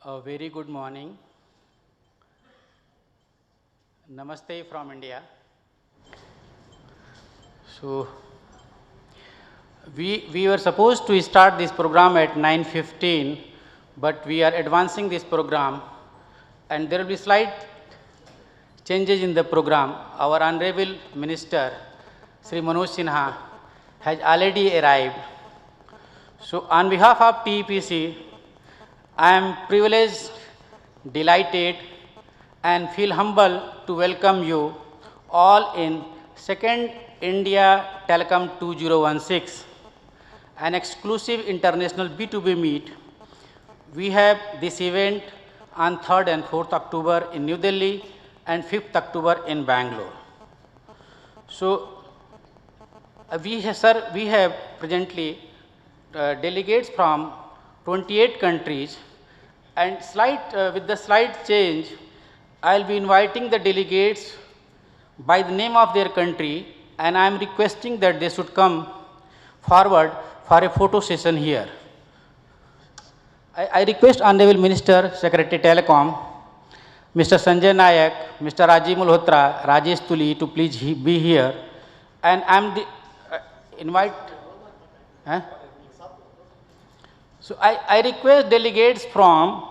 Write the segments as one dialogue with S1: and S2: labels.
S1: A very good morning. Namaste from India. So, we were supposed to start this program at 9:15, but we are advancing this program and there will be slight changes in the program. Our Honorable Minister, Sri Manoj Sinha, has already arrived. So, on behalf of TEPC, I am privileged, delighted and feel humble to welcome you all in second India Telecom 2016, an exclusive international B2B meet. We have this event on 3rd and 4th October in New Delhi and 5th October in Bangalore. So, we have presently delegates from 28 countries, and with the slight change, I will be inviting the delegates by the name of their country, and I am requesting that they should come forward for a photo session here. I request Honorable Minister, Secretary Telecom, Mr. Sanjay Nayak, Mr. Rajiv Malhotra, Rajesh Tuli to please be here, and I am invite. So, I request delegates from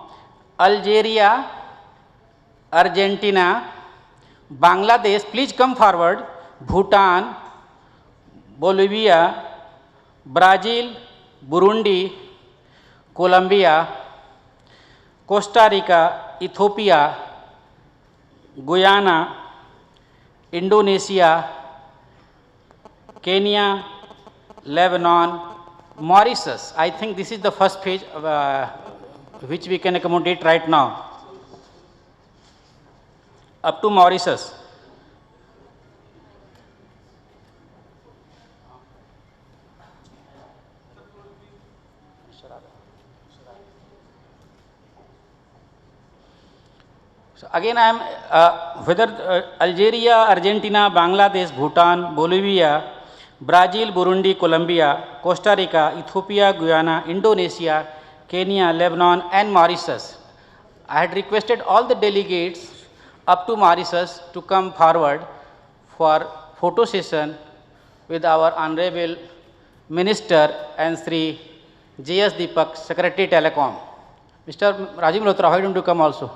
S1: Algeria, Argentina, Bangladesh, please come forward, Bhutan, Bolivia, Brazil, Burundi, Colombia, Costa Rica, Ethiopia, Guyana, Indonesia, Kenya, Lebanon, Mauritius. I think this is the first page which we can accommodate right now. Up to Mauritius. So again, I am whether Algeria, Argentina, Bangladesh, Bhutan, Bolivia, Brazil, Burundi, Colombia, Costa Rica, Ethiopia, Guyana, Indonesia, Kenya, Lebanon, and Mauritius. I had requested all the delegates up to Mauritius to come forward for photo session with our Honorable Minister and Sri J.S. Deepak, Secretary Telecom. Mr. Rajiv Malhotra, why don't you come also?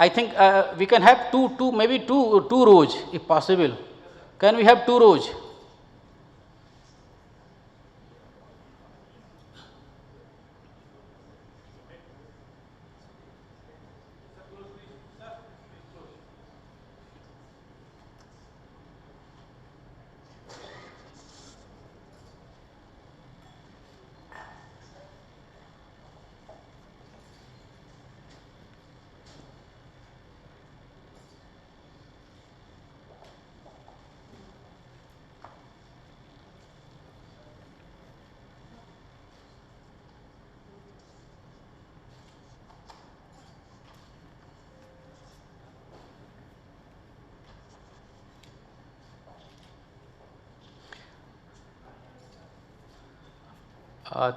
S1: I think we can have maybe two rows if possible. Can we have 2 rows?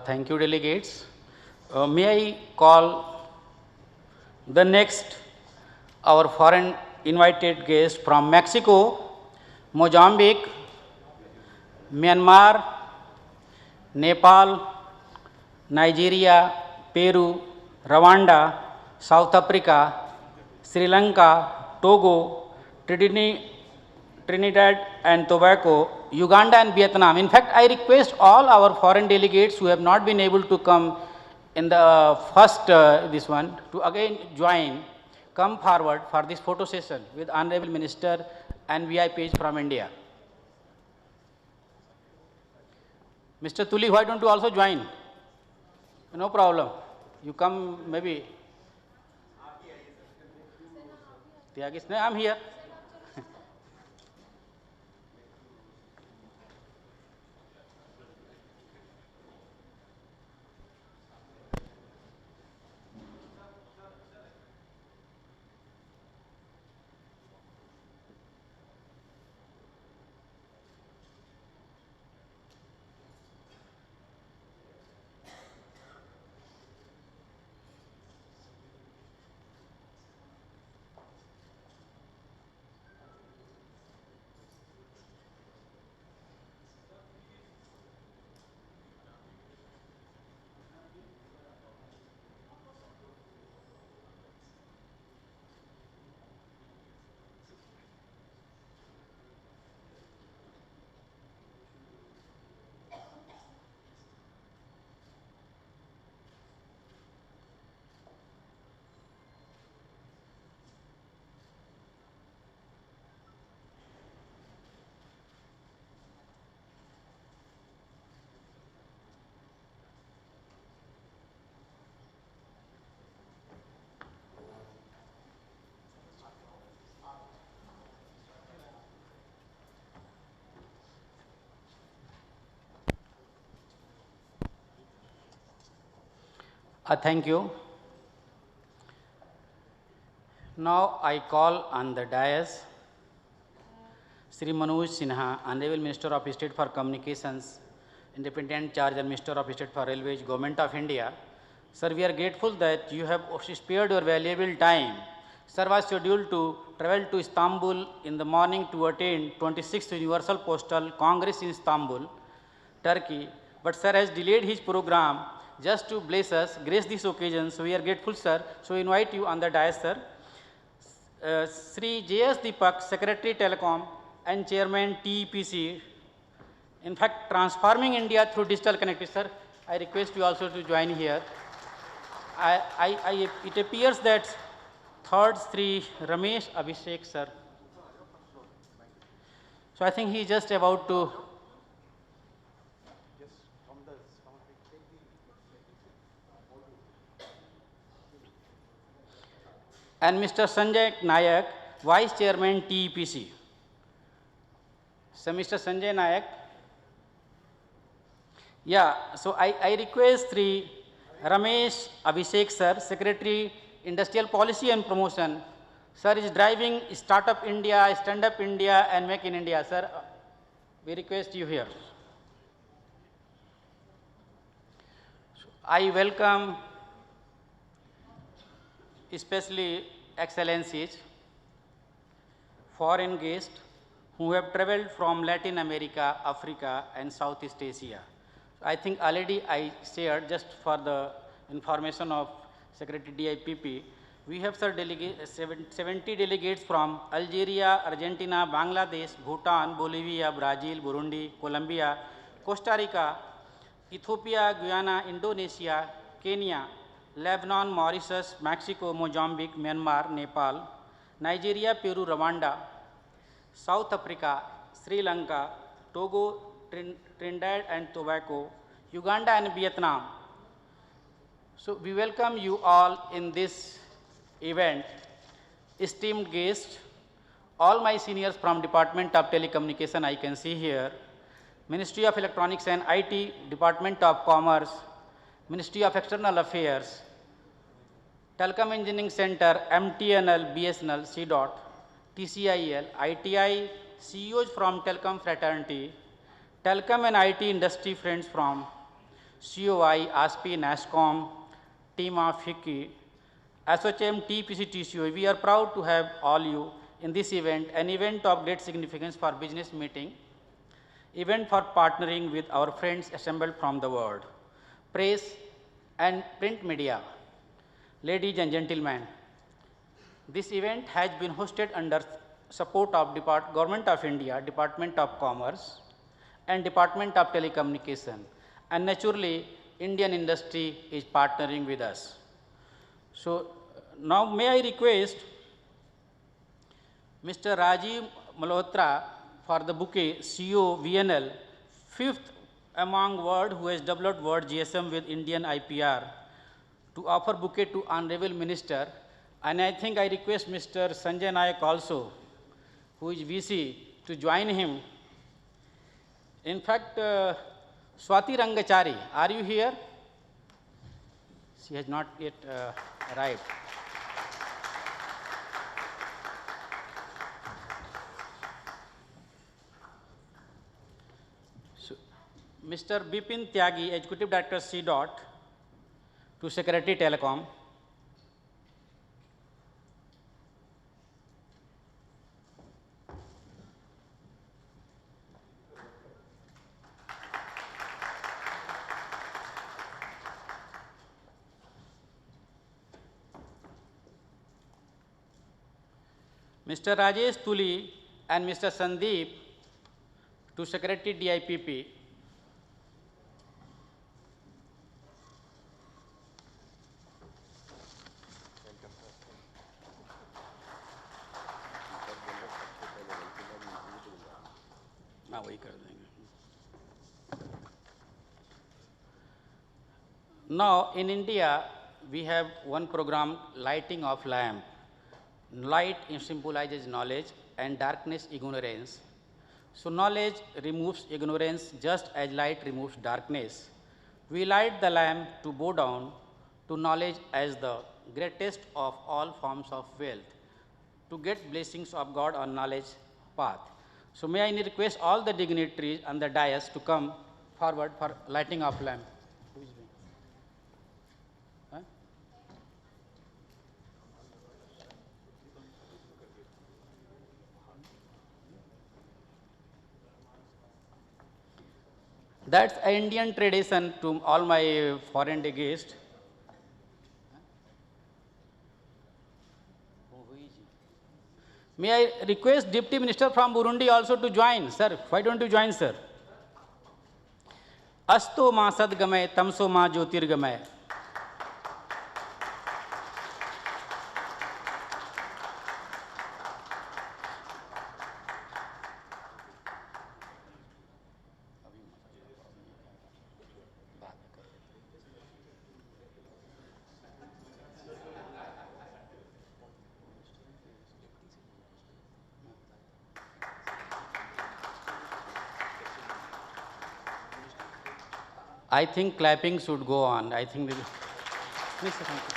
S1: Thank you, delegates. May I call the next our foreign invited guest from Mexico, Mozambique, Myanmar, Nepal, Nigeria, Peru, Rwanda, South Africa, Sri Lanka, Togo, Trinidad and Tobago, Uganda and Vietnam. In fact, I request all our foreign delegates who have not been able to come in the first this one to again join, come forward for this photo session with Honorable Minister and VIPs from India. Mr. Tuli, why don't you also join? No problem. You come maybe. I'm here. Thank you. Now I call on the dais Sri Manoj Sinha, Honorable Minister of State for Communications, Independent Charge and Minister of State for Railways, Government of India. Sir, we are grateful that you have spared your valuable time. Sir was scheduled to travel to Istanbul in the morning to attend 26th Universal Postal Congress in Istanbul, Turkey, but sir has delayed his program just to bless us, grace this occasion. So we are grateful, sir. So we invite you on the dais, sir. Sri J.S. Deepak, Secretary Telecom and Chairman TEPC, in fact transforming India through digital connectivity. Sir, I request you also to join here. It appears that third Sri Ramesh Abhishek, sir. So I think he is just about to. And Mr. Sanjay Nayak, Vice Chairman TEPC. So Mr. Sanjay Nayak. Yeah, so I request Sri Ramesh Abhishek, sir, Secretary Industrial Policy and Promotion. Sir is driving Startup India, Stand Up India and Make in India. Sir, we request you here. So I welcome especially excellencies, foreign guests who have traveled from Latin America, Africa and Southeast Asia. So I think already I shared, just for the information of Secretary DIPP, we have, sir, 70 delegates from Algeria, Argentina, Bangladesh, Bhutan, Bolivia, Brazil, Burundi, Colombia, Costa Rica, Ethiopia, Guyana, Indonesia, Kenya, Lebanon, Mauritius, Mexico, Mozambique, Myanmar, Nepal, Nigeria, Peru, Rwanda, South Africa, Sri Lanka, Togo, Trinidad and Tobago, Uganda and Vietnam. So we welcome you all in this event. Esteemed guests, all my seniors from Department of Telecommunication I can see here, Ministry of Electronics and IT, Department of Commerce, Ministry of External Affairs, Telecom Engineering Center, MTNL, BSNL, CDOT, TCIL, ITI, CEOs from Telecom Fraternity, Telecom and IT industry friends from COI, ASPI, NASCOM, TIMA, FICCI, ASSOCHAM, TPC, TCO. We are proud to have all you in this event, an event of great significance for business meeting, event for partnering with our friends assembled from the world, press and print media. Ladies and gentlemen, this event has been hosted under support of Government of India, Department of Commerce and Department of Telecommunication, and naturally Indian industry is partnering with us. So now may I request Mr. Rajiv Malhotra for the bouquet, CEO VNL, fifth among world who has developed word GSM with Indian IPR, to offer bouquet to Honorable Minister. And I think I request Mr. Sanjay Nayak also, who is VC, to join him. In fact, Swati Rangachari, are you here? She has not yet arrived. So, Mr. Bipin Tyagi, Executive Director CDOT, to Secretary Telecom. Mr. Rajesh Tuli and Mr. Sandeep, to Secretary DIPP. Now in India we have one program, lighting of lamp. Light symbolizes knowledge and darkness ignorance. So knowledge removes ignorance just as light removes darkness. We light the lamp to bow down to knowledge as the greatest of all forms of wealth, to get blessings of God on knowledge path. So may I request all the dignitaries and the dais to come forward for lighting of lamp. Who is doing? Huh? That's an Indian tradition to all my foreign guests. May I request Deputy Minister from Burundi also to join? Sir, why don't you join, sir? Asto ma sadgamay, tamso ma jyotirgamay. I think clapping should go on. I think. Please, sir, thank you.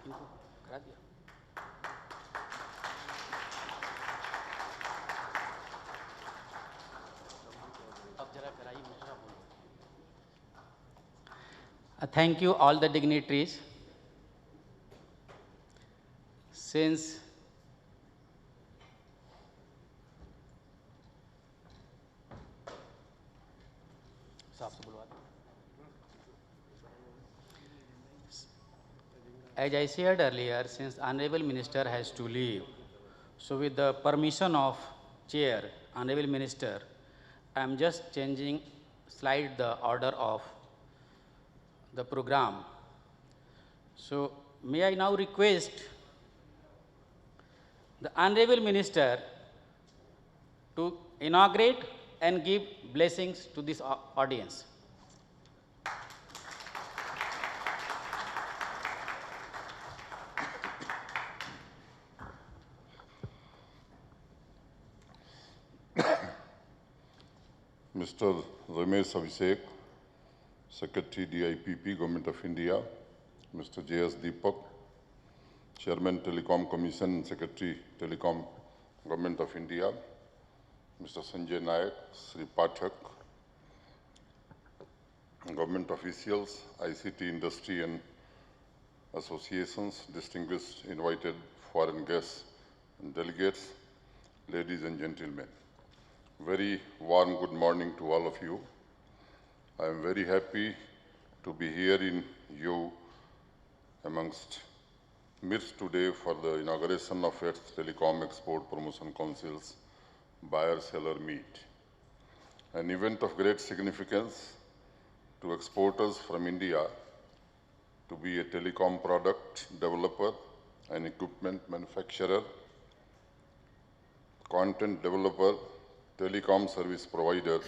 S1: इनको करा दिया। अब जरा कराइए, दूसरा बोलो। Thank you all the dignitaries. Since साफ से बुलवा दो। As I said earlier, since Honorable Minister has to leave, so with the permission of Chair, Honorable Minister, I am just changing slide the order of the program. So may I now request the Honorable Minister to inaugurate and give blessings to this audience.
S2: Mr. Ramesh Abhishek, Secretary DIPP, Government of India, Mr. J.S. Deepak, Chairman Telecom Commission, Secretary Telecom, Government of India, Mr. Sanjay Nayak, Sri Pathak, government officials, ICT industry and associations, distinguished invited foreign guests and delegates, ladies and gentlemen. Very warm good morning to all of you. I am very happy to be here in you amongst midst today for the inauguration of its Telecom Export Promotion Council's buyer-seller meet, an event of great significance to exporters from India to be a telecom product developer and equipment manufacturer, content developer, telecom service provider,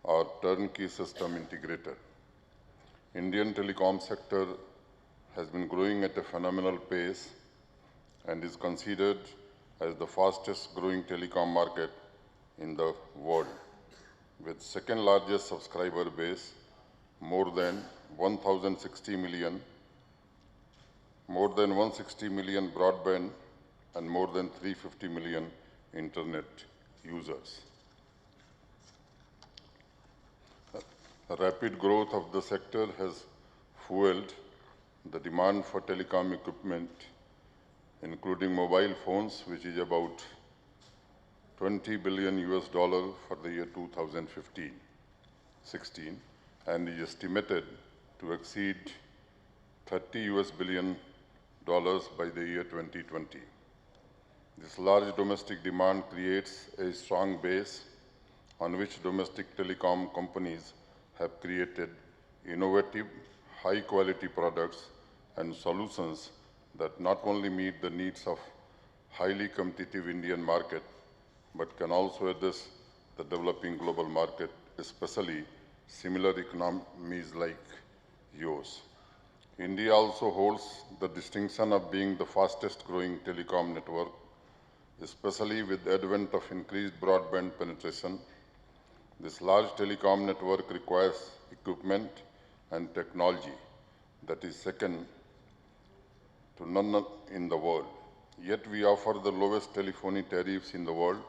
S2: or turnkey system integrator. Indian telecom sector has been growing at a phenomenal pace and is considered as the fastest growing telecom market in the world, with second largest subscriber base, more than 1,060 million, more than 160 million broadband, and more than 350 million internet users. The rapid growth of the sector has fueled the demand for telecom equipment, including mobile phones, which is about 20 billion US dollar for the year 2015-16, and is estimated to exceed 30 US billion dollars by the year 2020. This large domestic demand creates a strong base on which domestic telecom companies have created innovative, high-quality products and solutions that not only meet the needs of highly competitive Indian market, but can also address the developing global market, especially similar economies like yours. India also holds the distinction of being the fastest growing telecom network, especially with the advent of increased broadband penetration, This large telecom network requires equipment and technology that is second to none in the world. Yet we offer the lowest telephony tariffs in the world.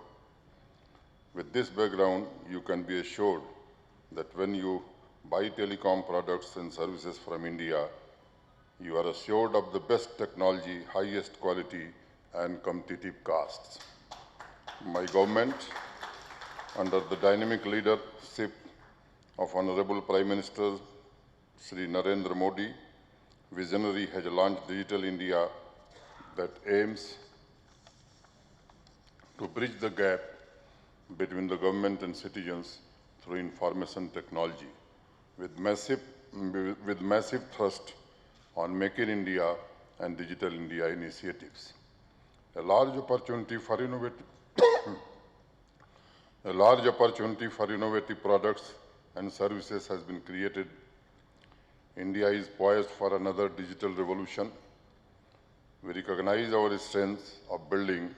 S2: With this background, you can be assured that when you buy telecom products and services from India, you are assured of the best technology, highest quality, and competitive costs. My government, under the dynamic leadership of Honorable Prime Minister Sri Narendra Modi, visionary, has launched Digital India that aims to bridge the gap between the government and citizens through information technology, with massive thrust on Make in India and Digital India initiatives. A large opportunity for innovative products and services has been created. India is poised for another digital revolution. We recognize our strengths of building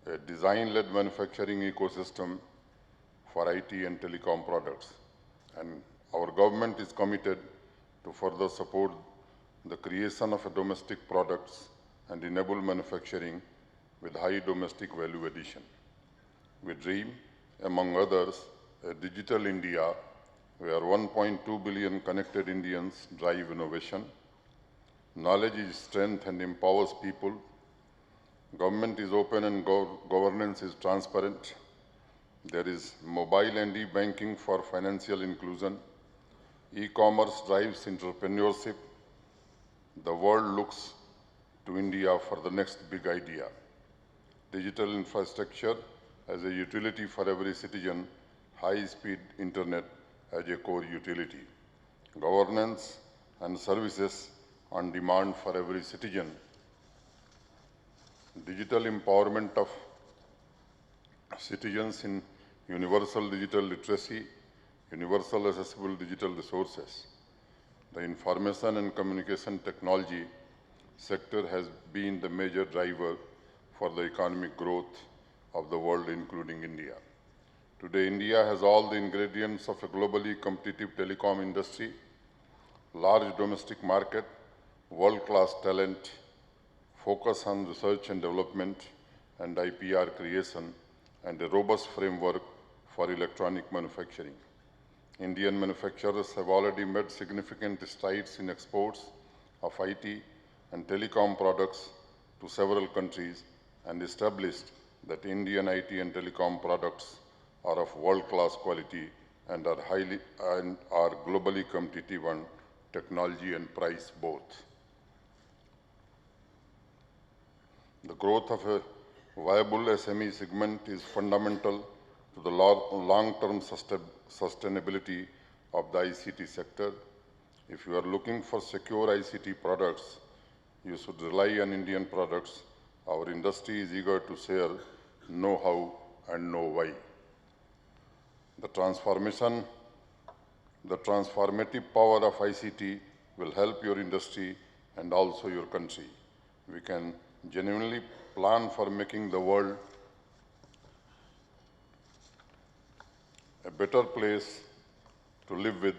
S2: a design-led manufacturing ecosystem for IT and telecom products. And our government is committed to further support the creation of domestic products and enable manufacturing with high domestic value addition. We dream, among others, a digital India where 1.2 billion connected Indians drive innovation. Knowledge is strength and empowers people. Government is open and governance is transparent. There is mobile and e-banking for financial inclusion. E-commerce drives entrepreneurship. The world looks to India for the next big idea. Digital infrastructure as a utility for every citizen, high-speed internet as a core utility. Governance and services on demand for every citizen. Digital empowerment of citizens in universal digital literacy, universal accessible digital resources. The information and communication technology sector has been the major driver for the economic growth of the world, including India. Today, India has all the ingredients of a globally competitive telecom industry, large domestic market, world-class talent, focus on research and development and IPR creation, and a robust framework for electronic manufacturing. Indian manufacturers have already made significant strides in exports of IT and telecom products to several countries and established that Indian IT and telecom products are of world-class quality and are globally competitive on technology and price both. The growth of a viable SME segment is fundamental to the long-term sustainability of the ICT sector. If you are looking for secure ICT products, you should rely on Indian products. Our industry is eager to share know-how and know why. The transformative power of ICT will help your industry and also your country. We can genuinely plan for making the world a better place to live with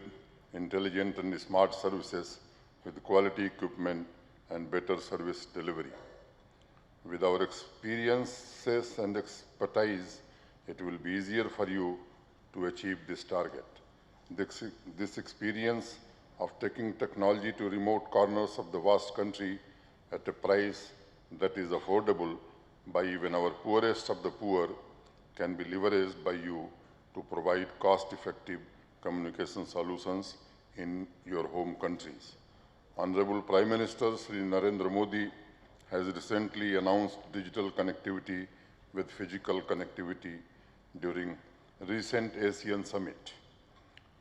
S2: intelligent and smart services with quality equipment and better service delivery. With our experiences and expertise, it will be easier for you to achieve this target. This experience of taking technology to remote corners of the vast country at a price that is affordable by even our poorest of the poor can be leveraged by you to provide cost-effective communication solutions in your home countries. Honorable Prime Minister Sri Narendra Modi has recently announced digital connectivity with physical connectivity during recent ASEAN Summit.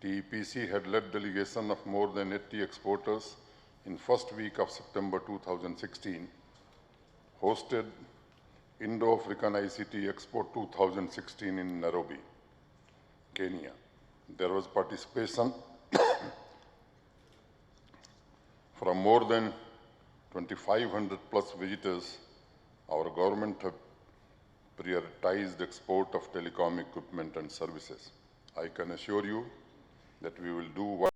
S2: TEPC had led delegation of more than 80 exporters in first week of September 2016, hosted Indo-African ICT Expo 2016 in Nairobi, Kenya. There was participation from more than 2,500 plus visitors. Our government have prioritized export of telecom equipment and services. I can assure you that we will do what